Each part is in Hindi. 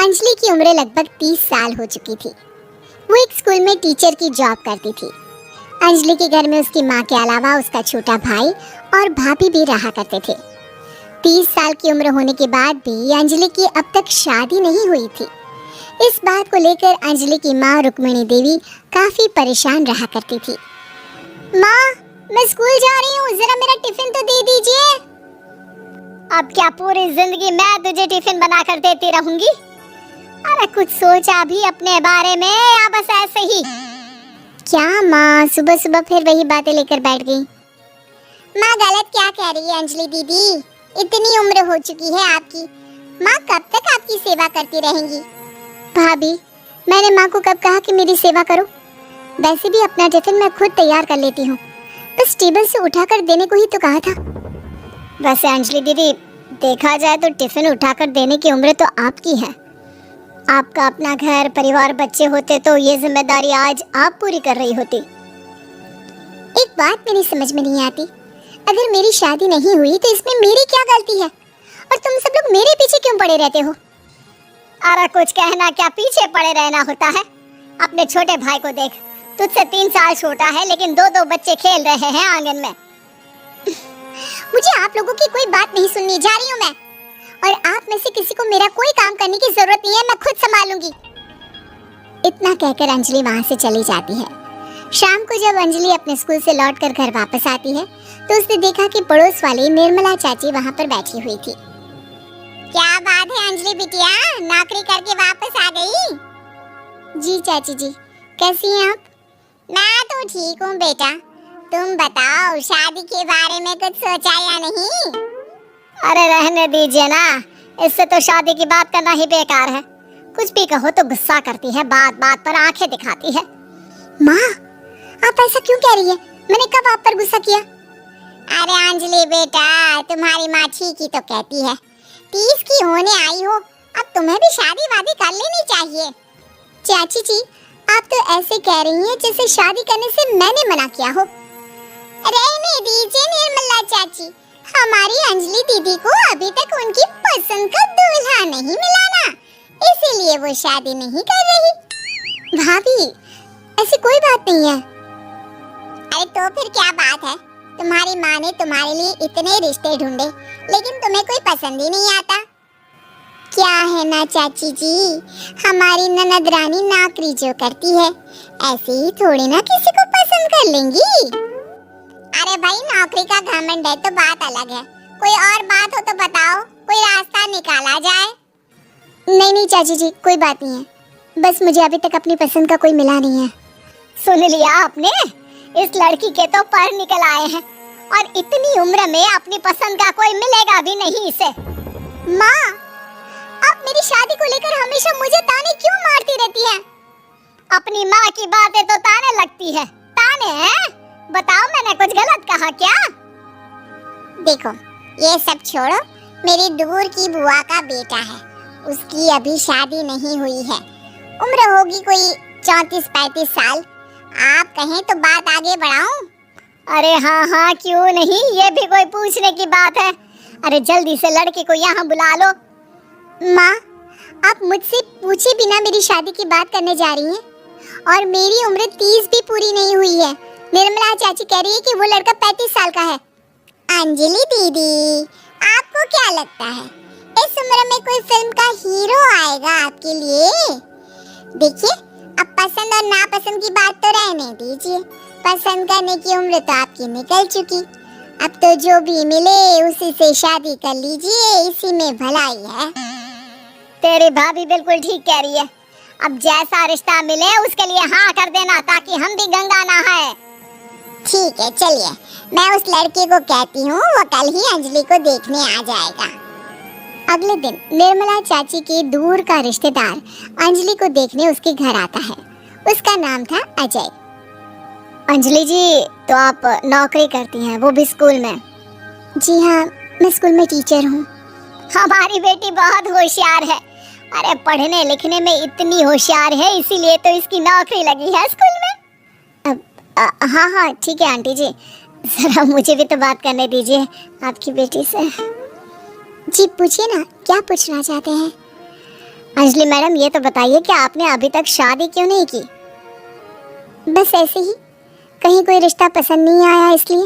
अंजलि की उम्र लगभग 30 साल हो चुकी थी। वो एक स्कूल में टीचर की जॉब करती थी। अंजलि के घर में उसकी माँ के अलावा उसका छोटा भाई और भाभी भी रहा करते थे। 30 साल की उम्र होने के बाद भी अंजलि की अब तक शादी नहीं हुई थी। इस बात को लेकर अंजलि की माँ रुक्मिणी देवी काफी परेशान रहा करती थी। माँ, मैं स्कूल जा रही हूँ, जरा मेरा टिफिन तो दे दीजिए। अब क्या पूरी जिंदगी मैं तुझे टिफिन बनाकर देती रहूंगी? अरे कुछ सोचा भी अपने बारे में या बस ऐसे ही? क्या माँ, सुबह सुबह फिर वही बातें लेकर बैठ गई? माँ गलत क्या कह रही है अंजलि दीदी? इतनी उम्र हो चुकी है आपकी, माँ कब तक आपकी सेवा करती रहेंगी? भाभी, मैंने माँ को कब कहा कि मेरी सेवा करो? वैसे भी अपना टिफिन मैं खुद तैयार कर लेती हूँ, बस टेबल से उठाकर देने को ही तो कहा था। वैसे अंजलि दीदी, देखा जाए तो टिफिन उठाकर देने की उम्र तो आपकी है। आपका अपना घर परिवार बच्चे होते तो ये जिम्मेदारी आज आप पूरी कर रही होती। एक बात मेरी समझ में नहीं आती, अगर मेरी शादी नहीं हुई तो इसमें मेरी क्या गलती है और तुम सब लोग मेरे पीछे क्यों पड़े रहते हो? अरे कुछ कहना क्या पीछे पड़े रहना होता है? अपने छोटे भाई को देख, तुझसे 3 साल छोटा है लेकिन 2-2 बच्चे खेल रहे हैं आंगन में। मुझे आप लोगों की कोई बात नहीं सुननी, जा रही हूँ मैं। और आप में से किसी को मेरा कोई काम करने की जरूरत नहीं है, मैं खुद संभालूंगी। इतना कहकर अंजलि वहाँ से चली जाती है। शाम को जब अंजलि अपने स्कूल से लौटकर घर वापस आती है तो उसने देखा कि पड़ोस वाली निर्मला चाची वहाँ पर बैठी हुई थी। क्या बात है अंजलि बिटिया, नौकरी करके वापस आ गई? जी चाची जी, कैसी हैं आप? मैं तो ठीक हूँ बेटा, तुम बताओ शादी के बारे में कुछ सोचा या नहीं? अरे रहने दीजिए ना, इससे तो शादी की बात करना ही बेकार है। कुछ भी कहो तो गुस्सा करती है, बात बात पर आंखें दिखाती है। माँ, आप ऐसा क्यों कह रही है? मैंने कब आप पर गुस्सा किया? अरे अंजलि बेटा, तुम्हारी माँ ठीक ही तो कहती है, 30 की होने आई हो, अब तुम्हें भी शादी वादी कर लेनी चाहिए। चाची जी, आप तो ऐसे कह रही हैं जैसे शादी करने से मैंने मना किया हो। रहने दीजिए निर्मला चाची, हमारी अंजलि दीदी को अभी तक उनकी पसंद का दूल्हा नहीं मिला ना, इसीलिए वो शादी नहीं कर रही। भाभी, ऐसी कोई बात नहीं है। अरे तो फिर क्या बात है? तुम्हारी माँ ने तुम्हारे लिए इतने रिश्ते ढूंढे लेकिन तुम्हें कोई पसंद ही नहीं आता। क्या है ना चाची जी, हमारी ननद रानी नौकरी जो करती है ऐसे ही थोड़ी ना किसी को पसंद कर लेंगी। अरे भाई, नौकरी का घमंड है तो बात अलग है, कोई और बात हो तो बताओ, कोई रास्ता निकाला जाए। नहीं नहीं चाची जी, कोई बात नहीं है, बस मुझे अभी तक अपनी पसंद का कोई मिला नहीं है। सुन लिया आपने, इस लड़की के तो पर निकल आए हैं और इतनी उम्र में अपनी पसंद का कोई मिलेगा भी नहीं इसे। माँ, आप मेरी शादी को लेकर हमेशा मुझे ताने क्यों मारती रहती हैं? अपनी माँ की बातें तो ताने लगती है। ताने हैं? बताओ, मैंने कुछ गलत कहा क्या? देखो, ये सब छोड़ो, मेरी दूर की बुआ का बेटा है, उसकी अभी शादी नहीं हुई है, उम्र होगी कोई 34-35 साल। आप कहें तो बात आगे बढ़ाऊं? अरे हाँ हाँ, क्यों नहीं, ये भी कोई पूछने की बात है। अरे जल्दी से लड़की को यहाँ बुला लो। माँ, आप मुझसे पूछे बिना मेरी शादी की बात करने जा रही हैं और मेरी उम्र 30 भी पूरी नहीं हुई है। निर्मला चाची कह रही है कि वो लड़का 35 साल का है। अंजलि दीदी, आपको क्या लगता है इस उम्र में कोई फिल्म का हीरो आएगा आपके लिए? देखिए, अब पसंद और नापसंद की बात तो रहने दीजिए, पसंद करने की उम्र तो आपकी निकल चुकी, अब तो जो भी मिले उसी से शादी कर लीजिए, इसी में भलाई है। तेरी भाभी बिल्कुल ठीक कह रही है, अब जैसा रिश्ता मिले उसके लिए हाँ कर देना ताकि हम भी गंगा नहाए। ठीक है, चलिए मैं उस लड़के को कहती हूँ, वो कल ही अंजलि को देखने आ जाएगा। अगले दिन निर्मला चाची के दूर का रिश्तेदार अंजलि को देखने उसके घर आता है। उसका नाम था अजय। अंजलि जी, तो आप नौकरी करती हैं, वो भी स्कूल में? जी हाँ, मैं स्कूल में टीचर हूँ। हमारी बेटी बहुत होशियार है। अरे पढ़ने लिखने में इतनी होशियार है, इसीलिए तो इसकी नौकरी लगी है स्कूल में। हाँ हाँ ठीक है आंटी जी, जरा मुझे भी तो बात करने दीजिए आपकी बेटी से। जी पूछिए ना, क्या पूछना चाहते हैं? अंजलि मैडम, ये तो बताइए कि आपने अभी तक शादी क्यों नहीं की? बस ऐसे ही, कहीं कोई रिश्ता पसंद नहीं आया इसलिए।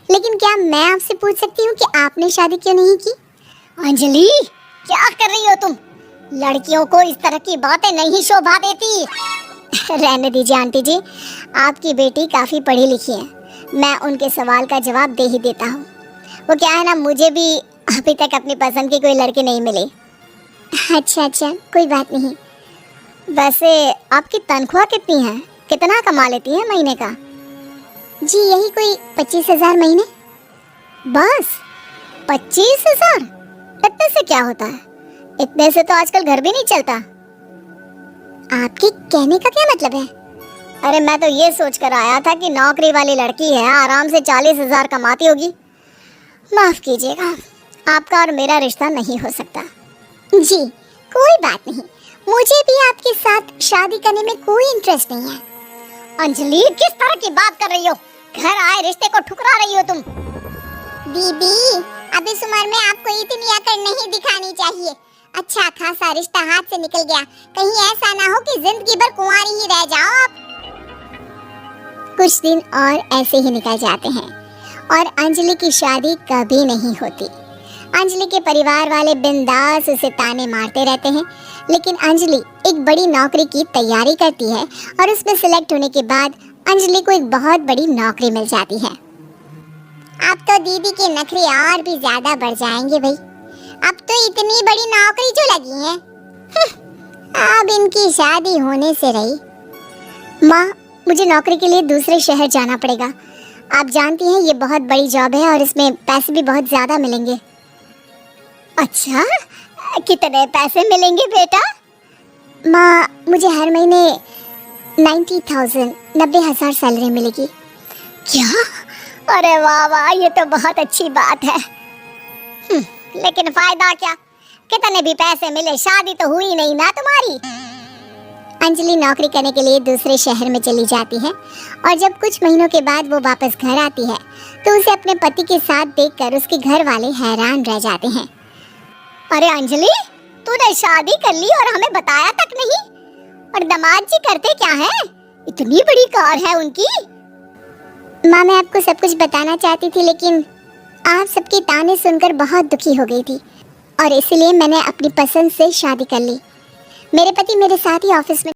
लेकिन क्या मैं आपसे पूछ सकती हूँ कि आपने शादी क्यों नहीं की? अंजलि, क्या कर रही हो तुम? लड़कियों को इस तरह की बातें नहीं शोभा देती। रहने दीजिए आंटी जी, आपकी बेटी काफ़ी पढ़ी लिखी है, मैं उनके सवाल का जवाब दे ही देता हूँ। वो क्या है ना, मुझे भी अभी तक अपनी पसंद की कोई लड़की नहीं मिली। अच्छा, कोई बात नहीं। वैसे आपकी तनख्वाह कितनी है? कितना कमा लेती हैं महीने का? जी यही कोई 25,000 महीने। बस 25,000? इतने से क्या होता है? इतने से तो आजकल घर भी नहीं चलता। आपके कहने का क्या मतलब है? अरे मैं तो ये सोच कर आया था कि नौकरी वाली लड़की है, आराम से 40,000 कमाती होगी। माफ कीजिएगा, आपका और मेरा रिश्ता नहीं हो सकता। जी कोई बात नहीं, मुझे भी आपके साथ शादी करने में कोई इंटरेस्ट नहीं है। अंजलि, किस तरह की बात कर रही हो? घर आए रिश्ते को ठुकरा रही हो तुम। दीदी, अब इस उम्र में आपको इतनी अकड़ नहीं दिखानी चाहिए। अच्छा खासा रिश्ता हाथ से निकल गया, कहीं ऐसा ना हो कि जिंदगी भर कुंवारी ही रह जाओ आप। कुछ दिन और ऐसे ही निकल जाते हैं और अंजलि की शादी कभी नहीं होती। अंजलि के परिवार वाले बिंदास उसे ताने मारते रहते हैं, लेकिन अंजलि एक बड़ी नौकरी की तैयारी करती है और उसमें सिलेक्ट होने के बाद अंजलि को एक बहुत बड़ी नौकरी मिल जाती है। अब तो दीदी के नखरे और भी ज्यादा बढ़ जाएंगे भाई, अब तो इतनी बड़ी नौकरी जो लगी है। अब इनकी शादी होने से रही। माँ, मुझे नौकरी के लिए दूसरे शहर जाना पड़ेगा। आप जानती हैं ये बहुत बड़ी जॉब है और इसमें पैसे भी बहुत ज्यादा मिलेंगे। अच्छा, कितने पैसे मिलेंगे बेटा? माँ, मुझे हर महीने 90,000 सैलरी मिलेगी। क्या? अरे वाह वाह, ये तो बहुत अच्छी बात है। लेकिन फायदा क्या? कितने भी पैसे मिले, शादी तो हुई नहीं ना तुम्हारी। अंजलि नौकरी करने के लिए दूसरे शहर में चली जाती है और जब कुछ महीनों के बाद वो वापस घर आती है तो उसे अपने पति के साथ देखकर उसके घर वाले हैरान रह जाते हैं। अरे अंजलि, तूने शादी कर ली और हमें बताया तक नहीं। और दामाद जी करते क्या हैं? इतनी बड़ी कार है उनकी। माँ, मैं आपको सब कुछ बताना चाहती थी, लेकिन आप सबके ताने सुनकर बहुत दुखी हो गई थी और इसलिए मैंने अपनी पसंद से शादी कर ली। मेरे पति मेरे साथ ही ऑफिस में